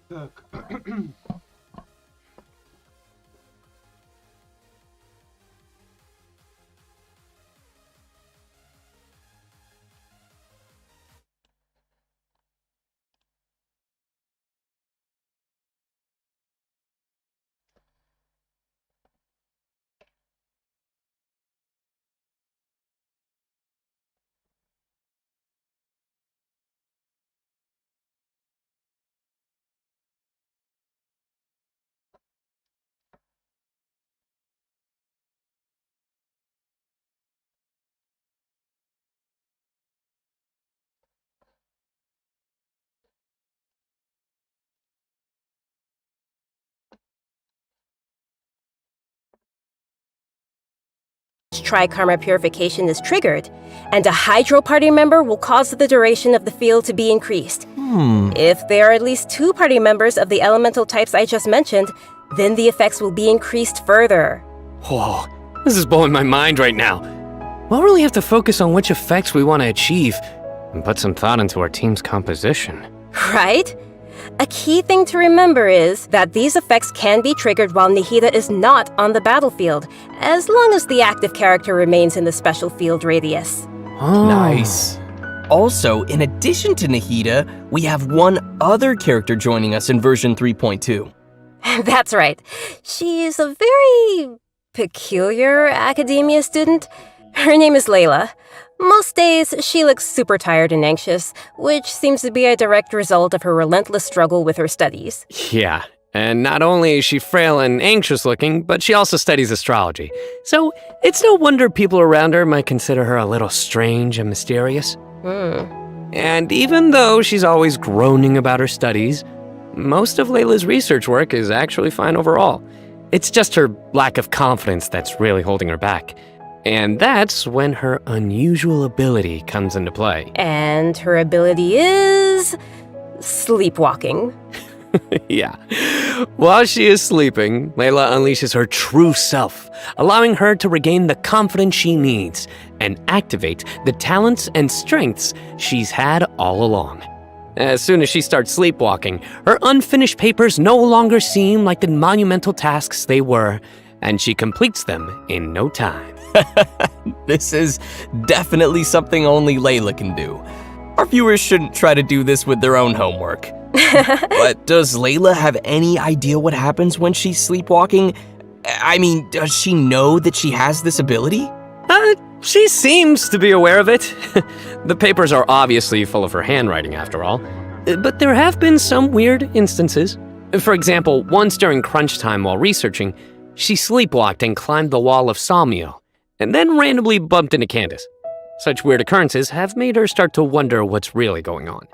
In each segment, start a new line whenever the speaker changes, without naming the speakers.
Так.
Tri-karma purification is triggered, and a hydro party member will cause the duration of the field to be increased. If there are at least 2 party members of the elemental types I just mentioned, then the effects will be increased further.
Whoa, this is blowing my mind right now. We'll really have to focus on which effects we want to achieve and put some thought into our team's composition.
Right? A key thing to remember is that these effects can be triggered while Nihida is not on the battlefield, as long as the active character remains in the special field radius.
Oh.
Nice. Also, in addition to Nihida, we have one other character joining us in version 3.2.
That's right. She's a very peculiar academia student. Her name is Layla. Most days, she looks super tired and anxious, which seems to be a direct result of her relentless struggle with her studies.
Yeah, and not only is she frail and anxious looking, but she also studies astrology. So it's no wonder people around her might consider her a little strange and mysterious. And even though she's always groaning about her studies, most of Layla's research work is actually fine overall. It's just her lack of confidence that's really holding her back. And that's when her unusual ability comes into play.
And her ability is sleepwalking.
Yeah. While she is sleeping, Layla unleashes her true self, allowing her to regain the confidence she needs and activate the talents and strengths she's had all along. As soon as she starts sleepwalking, her unfinished papers no longer seem like the monumental tasks they were, and she completes them in no time.
This is definitely something only Layla can do. Our viewers shouldn't try to do this with their own homework. But does Layla have any idea what happens when she's sleepwalking? I mean, does she know that she has this ability?
She seems to be aware of it. The papers are obviously full of her handwriting, after all. But there have been some weird instances. For example, once during crunch time while researching, she sleepwalked and climbed the wall of Sawmill, and then randomly bumped into Candace. Such weird occurrences have made her start to wonder what's really going on.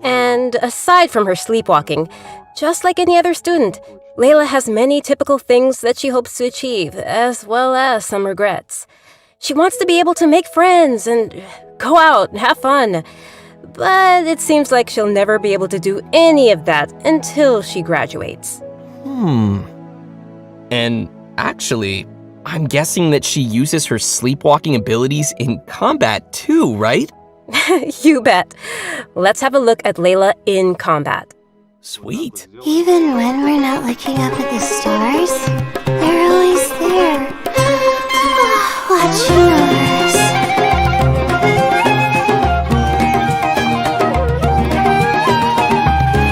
And aside from her sleepwalking, just like any other student, Layla has many typical things that she hopes to achieve, as well as some regrets. She wants to be able to make friends and go out and have fun, but it seems like she'll never be able to do any of that until she graduates.
And actually, I'm guessing that she uses her sleepwalking abilities in combat too, right?
You bet. Let's have a look at Layla in combat.
Sweet.
Even when we're not looking up at the stars, they're always there. Watching over us.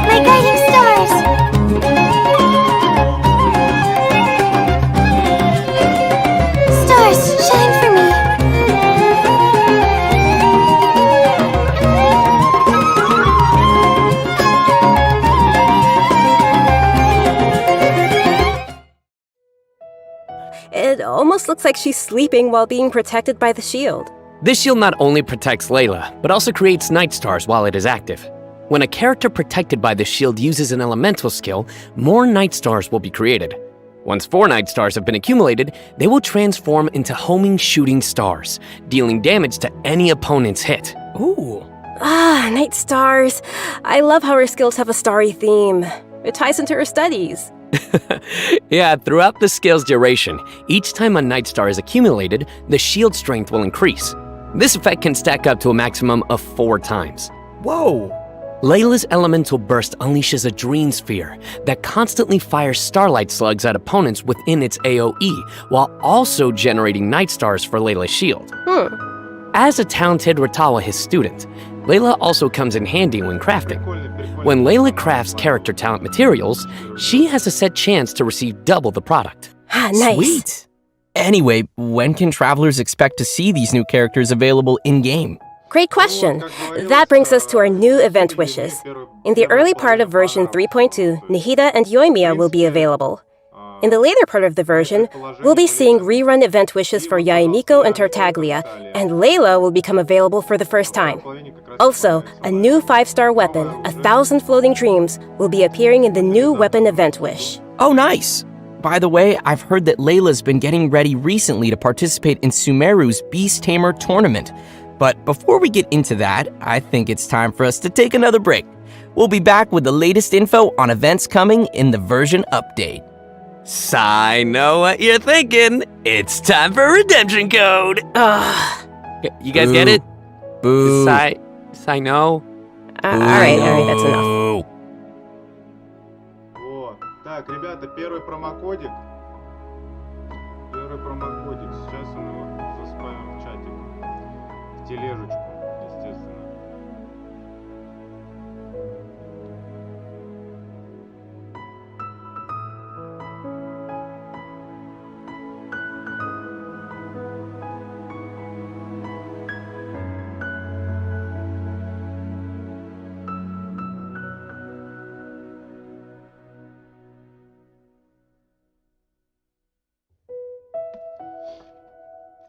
My guiding stars! Stars, shine for me!
It almost looks like she's sleeping while being protected by the shield.
This shield not only protects Layla, but also creates night stars while it is active. When a character protected by the shield uses an elemental skill, more night stars will be created. Once 4 night stars have been accumulated, they will transform into homing shooting stars, dealing damage to any opponent's hit.
Ooh.
Night stars. I love how her skills have a starry theme. It ties into her studies.
Yeah, throughout the skill's duration, each time a night star is accumulated, the shield strength will increase. This effect can stack up to a maximum of 4 times.
Whoa.
Layla's elemental burst unleashes a dream sphere that constantly fires starlight slugs at opponents within its AoE, while also generating night stars for Layla's shield. As a talented Ratawahist student, Layla also comes in handy when crafting. When Layla crafts character talent materials, she has a set chance to receive double the product.
Nice.
Sweet. Anyway, when can travelers expect to see these new characters available in-game?
Great question. That brings us to our new event wishes. In the early part of version 3.2, Nihida and Yoimiya will be available. In the later part of the version, we'll be seeing rerun event wishes for Yaemiko and Tartaglia, and Layla will become available for the first time. Also, a new 5-star weapon, 1,000 Floating Dreams, will be appearing in the new weapon event wish.
Oh, nice! By the way, I've heard that Layla's been getting ready recently to participate in Sumeru's Beast Tamer tournament. But before we get into that, I think it's time for us to take another break. We'll be back with the latest info on events coming in the version update.
So I know what you're thinking. It's time for redemption code. You guys get it?
Boo.
I know.
Alright, that's enough.
Boo.
Вот. Так, ребята, первый промокодик. Первый промокодик. Сейчас мы его заспамим в чатик. В тележечку, естественно.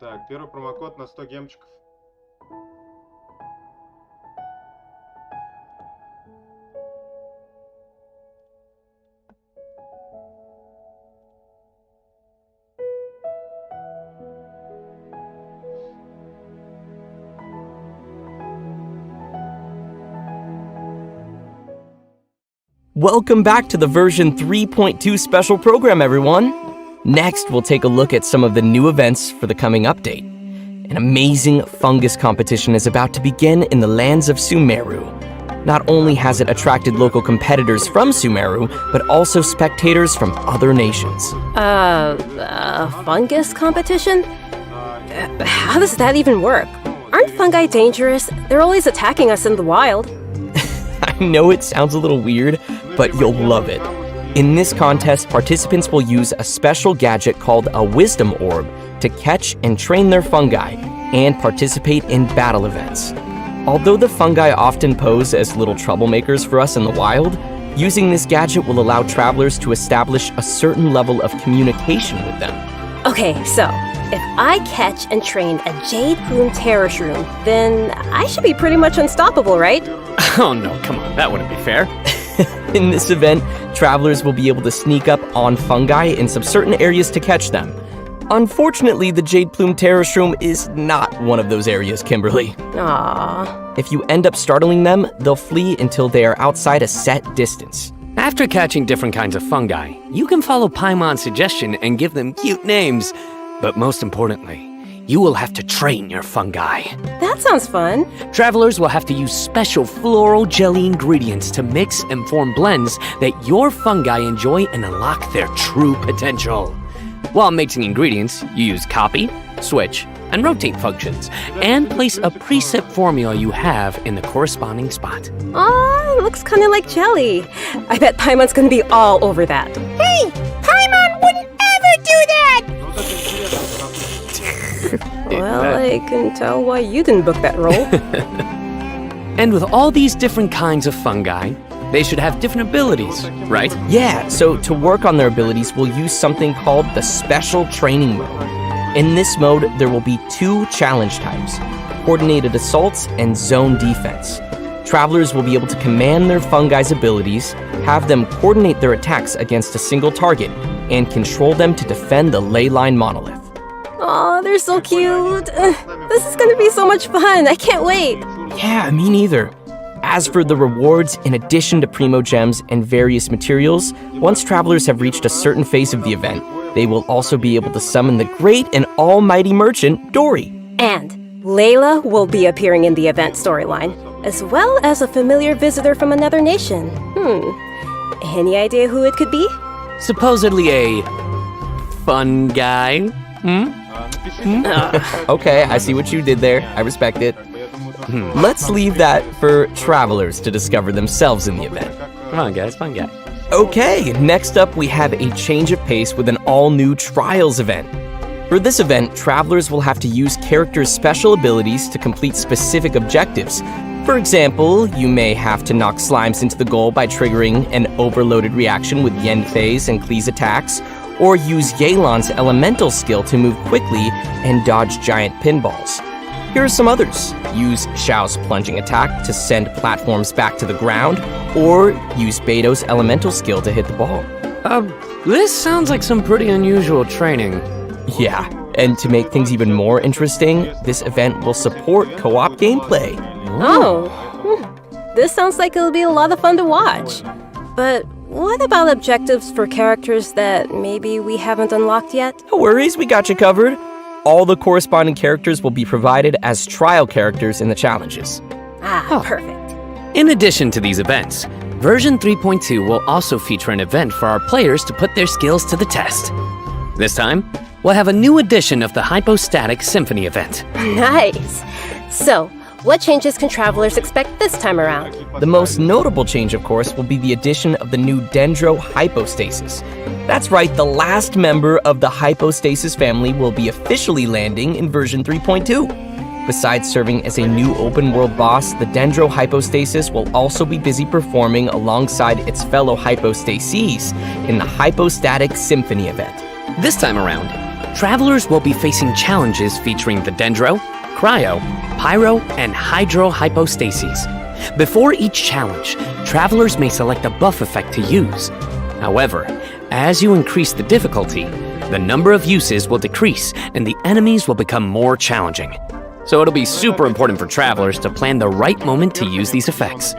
Так, первый промокод на 100 гемчиков.
Welcome back to the version 3.2 special program, everyone. Next, we'll take a look at some of the new events for the coming update. An amazing fungus competition is about to begin in the lands of Sumeru. Not only has it attracted local competitors from Sumeru, but also spectators from other nations.
Fungus competition? How does that even work? Aren't fungi dangerous? They're always attacking us in the wild.
I know it sounds a little weird, but you'll love it. In this contest, participants will use a special gadget called a Wisdom Orb to catch and train their fungi and participate in battle events. Although the fungi often pose as little troublemakers for us in the wild, using this gadget will allow travelers to establish a certain level of communication with them.
Okay, so, if I catch and train a Jade Plume Terror Shroom, then I should be pretty much unstoppable, right?
Oh no, come on, that wouldn't be fair.
In this event, travelers will be able to sneak up on fungi in some certain areas to catch them. Unfortunately, the Jade Plume Terror Shroom is not one of those areas, Kimberly.
Aww.
If you end up startling them, they'll flee until they are outside a set distance.
After catching different kinds of fungi, you can follow Paimon's suggestion and give them cute names. But most importantly, you will have to train your fungi.
That sounds fun.
Travelers will have to use special floral jelly ingredients to mix and form blends that your fungi enjoy and unlock their true potential. While mixing ingredients, you use copy, switch, and rotate functions, and place a preset formula you have in the corresponding spot.
Aw, looks kinda like jelly. I bet Paimon's gonna be all over that.
Hey! Paimon wouldn't ever do that!
Ну, вот это интересно.
Well, I can tell why you didn't book that role.
And with all these different kinds of fungi, they should have different abilities, right?
Yeah, so to work on their abilities, we'll use something called the Special Training Mode. In this mode, there will be 2 challenge types, Coordinated Assaults and Zone Defense. Travelers will be able to command their fungi's abilities, have them coordinate their attacks against a single target, and control them to defend the ley line monolith.
Aw, they're so cute. This is gonna be so much fun. I can't wait.
Yeah, me neither. As for the rewards, in addition to Primo Gems and various materials, once travelers have reached a certain phase of the event, they will also be able to summon the great and almighty merchant, Dory.
And Layla will be appearing in the event storyline. as well as a familiar visitor from another nation. Any idea who it could be?
Supposedly a fun guy.
Okay, I see what you did there. I respect it. Let's leave that for travelers to discover themselves in the event.
Come on, guys, fun guy.
Okay, next up we have a change of pace with an all-new Trials event. For this event, travelers will have to use characters' special abilities to complete specific objectives. For example, you may have to knock slimes into the goal by triggering an overloaded reaction with Yen Fei's and Klee's attacks, or use Yelan's elemental skill to move quickly and dodge giant pinballs. Here are some others. Use Xiao's plunging attack to send platforms back to the ground, or use Beto's elemental skill to hit the ball.
This sounds like some pretty unusual training.
Yeah, and to make things even more interesting, this event will support co-op gameplay.
This sounds like it'll be a lot of fun to watch. But what about objectives for characters that maybe we haven't unlocked yet?
No worries, we got you covered. All the corresponding characters will be provided as trial characters in the challenges.
Perfect.
In addition to these events, version 3.2 will also feature an event for our players to put their skills to the test. This time, we'll have a new edition of the Hypostatic Symphony event.
Nice. So, what changes can travelers expect this time around?
The most notable change, of course, will be the addition of the new Dendro Hypostasis. That's right, the last member of the Hypostasis family will be officially landing in version 3.2. Besides serving as a new open-world boss, the Dendro Hypostasis will also be busy performing alongside its fellow Hypostases in the Hypostatic Symphony event.
This time around, travelers will be facing challenges featuring the Dendro, Cryo, Pyro, and Hydro Hypostases. Before each challenge, travelers may select a buff effect to use. However, as you increase the difficulty, the number of uses will decrease and the enemies will become more challenging. So it'll be super important for travelers to plan the right moment to use these effects.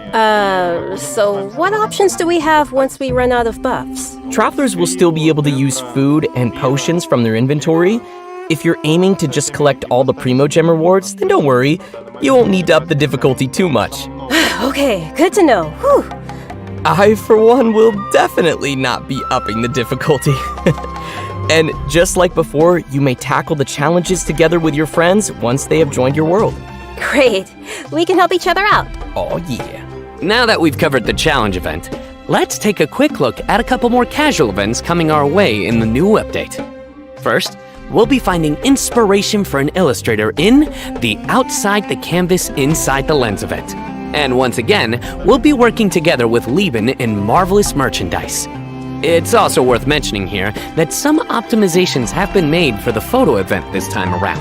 So what options do we have once we run out of buffs?
Travelers will still be able to use food and potions from their inventory. If you're aiming to just collect all the Primogem rewards, then don't worry, you won't need to up the difficulty too much.
Okay, good to know. Whew.
I, for one, will definitely not be upping the difficulty. And just like before, you may tackle the challenges together with your friends once they have joined your world.
Great. We can help each other out.
Oh yeah.
Now that we've covered the challenge event, let's take a quick look at a couple more casual events coming our way in the new update. First, we'll be finding inspiration for an illustrator in the Outside the Canvas Inside the Lens event. And once again, we'll be working together with Lieben in Marvelous Merchandise. It's also worth mentioning here that some optimizations have been made for the photo event this time around.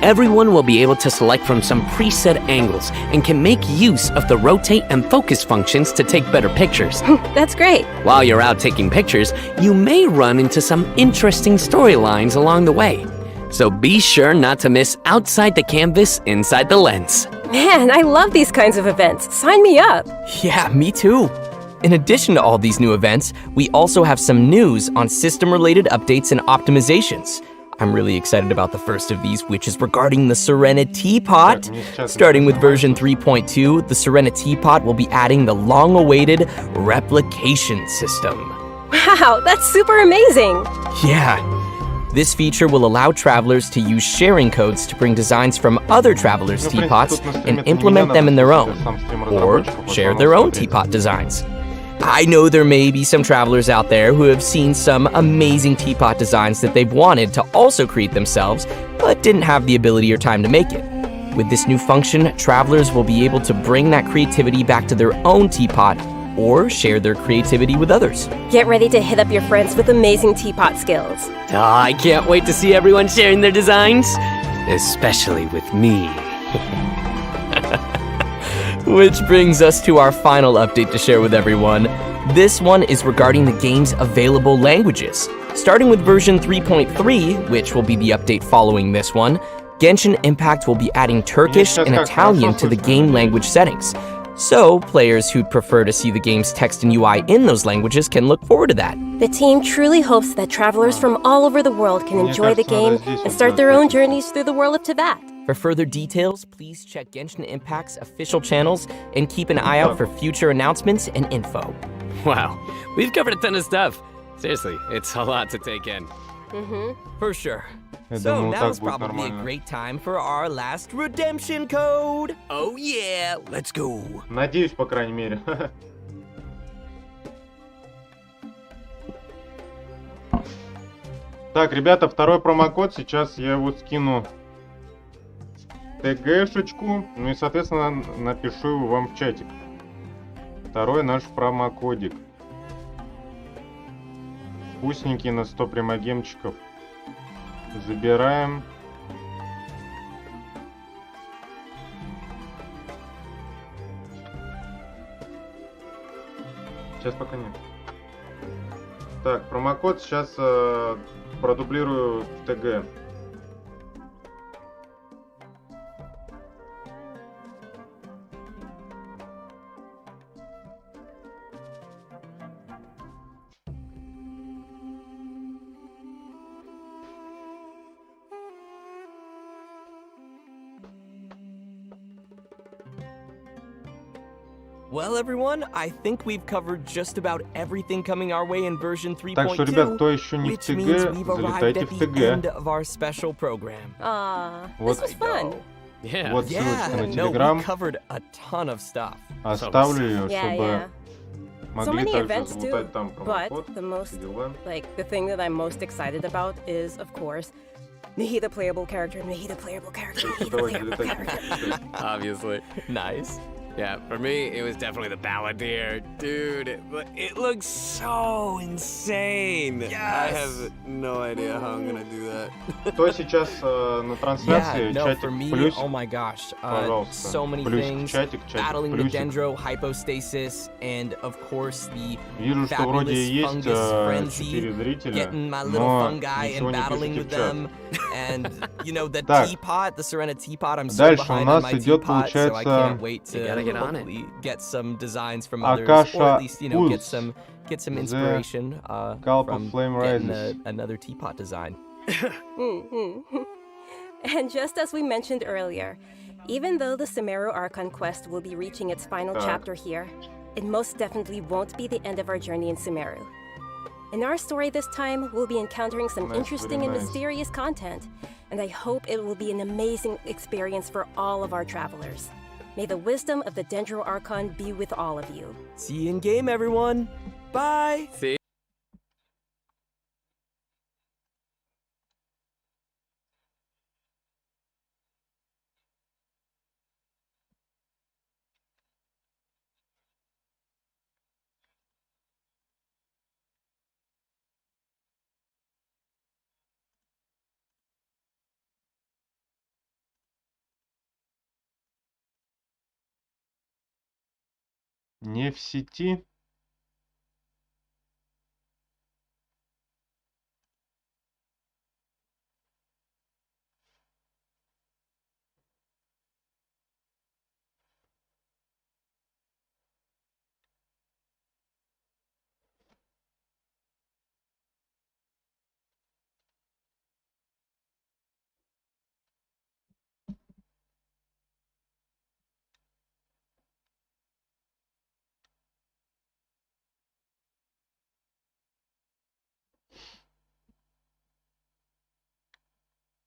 Everyone will be able to select from some preset angles and can make use of the rotate and focus functions to take better pictures.
That's great.
While you're out taking pictures, you may run into some interesting storylines along the way. So be sure not to miss Outside the Canvas Inside the Lens.
Man, I love these kinds of events. Sign me up.
Yeah, me too. In addition to all these new events, we also have some news on system-related updates and optimizations. I'm really excited about the first of these, which is regarding the Serena Teapot. Starting with version 3.2, the Serena Teapot will be adding the long-awaited replication system.
Wow, that's super amazing.
Yeah. This feature will allow travelers to use sharing codes to bring designs from other travelers' teapots and implement them in their own, or share their own teapot designs. I know there may be some travelers out there who have seen some amazing teapot designs that they've wanted to also create themselves, but didn't have the ability or time to make it. With this new function, travelers will be able to bring that creativity back to their own teapot or share their creativity with others.
Get ready to hit up your friends with amazing teapot skills.
Oh, I can't wait to see everyone sharing their designs, especially with me.
Which brings us to our final update to share with everyone. This one is regarding the game's available languages. Starting with version 3.3, which will be the update following this one, Genshin Impact will be adding Turkish and Italian to the game language settings. So, players who'd prefer to see the game's text and UI in those languages can look forward to that.
The team truly hopes that travelers from all over the world can enjoy the game and start their own journeys through the world of Teyvat.
For further details, please check Genshin Impact's official channels and keep an eye out for future announcements and info.
Wow, we've covered a ton of stuff. Seriously, it's a lot to take in.
For sure.
Я
So
думал,
now
так
is
будет
probably a
нормально.
great time for our last redemption code. Oh yeah, let's go.
Надеюсь, по крайней мере. Так, ребята, второй промокод. Сейчас я его скину в ТГшечку. Ну и, соответственно, напишу его вам в чатик. Второй наш промокодик. Вкусненький на 100 примагемчиков. Забираем. Сейчас пока нет. Так, промокод сейчас продублирую в ТГ.
Well, everyone, I think we've covered just about everything coming our way in version 3.2,
Так что, ребят, кто еще не в
which means
ТГ,
we've arrived
залетайте
at
в
the end
ТГ.
of our special program.
Вот,
This was fun.
Yeah.
вот ссылочка
Yeah,
на
no, we
Телеграм.
covered a ton of stuff.
Оставлю ее,
Yeah,
чтобы
yeah. So
могли
many
также
events too,
залутать там
but
промокод.
the most,
Все дела.
like, the thing that I'm most excited about is, of course, Mihi the playable character, Mihi the playable character, Mihi the
Давайте
playable
залетайте.
character.
Obviously.
Nice.
Yeah, for me, it was definitely the Balladeer. Dude, it looks so insane. I have no idea how I'm gonna do that.
Кто сейчас на
Yeah,
трансляции?
no,
Чатик
for me,
плюс,
oh my gosh,
пожалуйста.
so many
Плюсик,
things.
чатик,
Battling the
плюсик.
Dendro hypostasis, and of course the
Вижу, что вроде
fabulous
есть
fungus frenzy,
4 зрителя,
getting my little
но
fungi
ничего
and
не
battling
пишите
with
в чат.
them, and you know the
Так.
teapot, the Serena teapot. I'm so
Дальше у
behind
нас
on my
идет,
teapot, so I
получается,
can't wait to
You gotta get on it.
hopefully get some designs from others, or
Акаша
at least get
Pulse.
some
The
inspiration
Scalp of
from
Flame
getting
Rises.
another teapot design.
And just as we mentioned earlier, even though the Sumeru Archon quest will be reaching its final
Так.
chapter here, it most definitely won't be the end of our journey in Sumeru. In our story this time, we'll be encountering some
Nice,
interesting
very
and
nice.
mysterious content, and I hope it will be an amazing experience for all of our travelers. May the wisdom of the Dendro Archon be with all of you.
See you in game, everyone. Bye.
See?
Не в сети.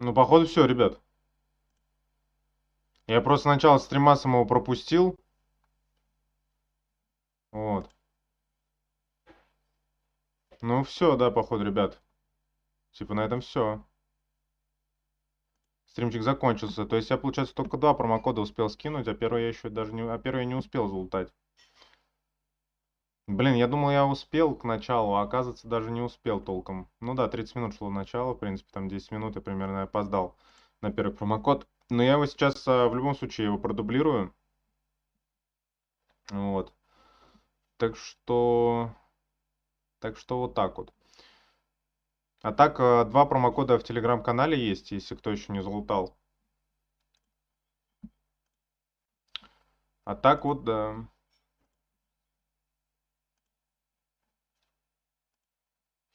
Ну, походу, все, ребят. Я просто начало стрима самого пропустил. Вот. Ну, все, да, походу, ребят. Типа, на этом все. Стримчик закончился. То есть я, получается, только 2 промокода успел скинуть, а первый я еще даже не... А первый я не успел залутать. Блин, я думал, я успел к началу, а оказывается, даже не успел толком. Ну да, 30 минут шло начало, в принципе, там 10 минут я примерно опоздал на первый промокод. Но я его сейчас, в любом случае, его продублирую. Вот. Так что вот так вот. А так, 2 промокода в телеграм-канале есть, если кто еще не залутал. А так вот, да.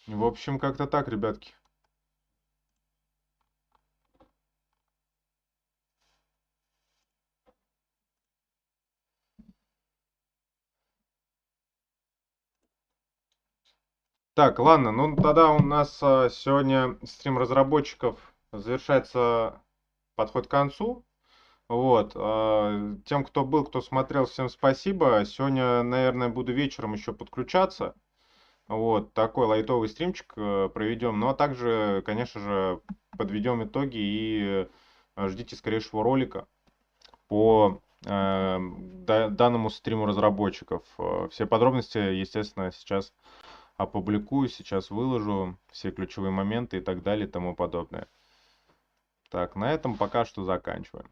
В общем, как-то так, ребятки. Так, ладно, ну тогда у нас сегодня стрим разработчиков завершается, подходит к концу. Вот, тем, кто был, кто смотрел, всем спасибо. Сегодня, наверное, буду вечером еще подключаться. Вот, такой лайтовый стримчик проведем. Ну, а также, конечно же, подведем итоги и ждите скорейшего ролика по данному стриму разработчиков. Все подробности, естественно, сейчас опубликую, сейчас выложу все ключевые моменты и так далее и тому подобное. Так, на этом пока что заканчиваем.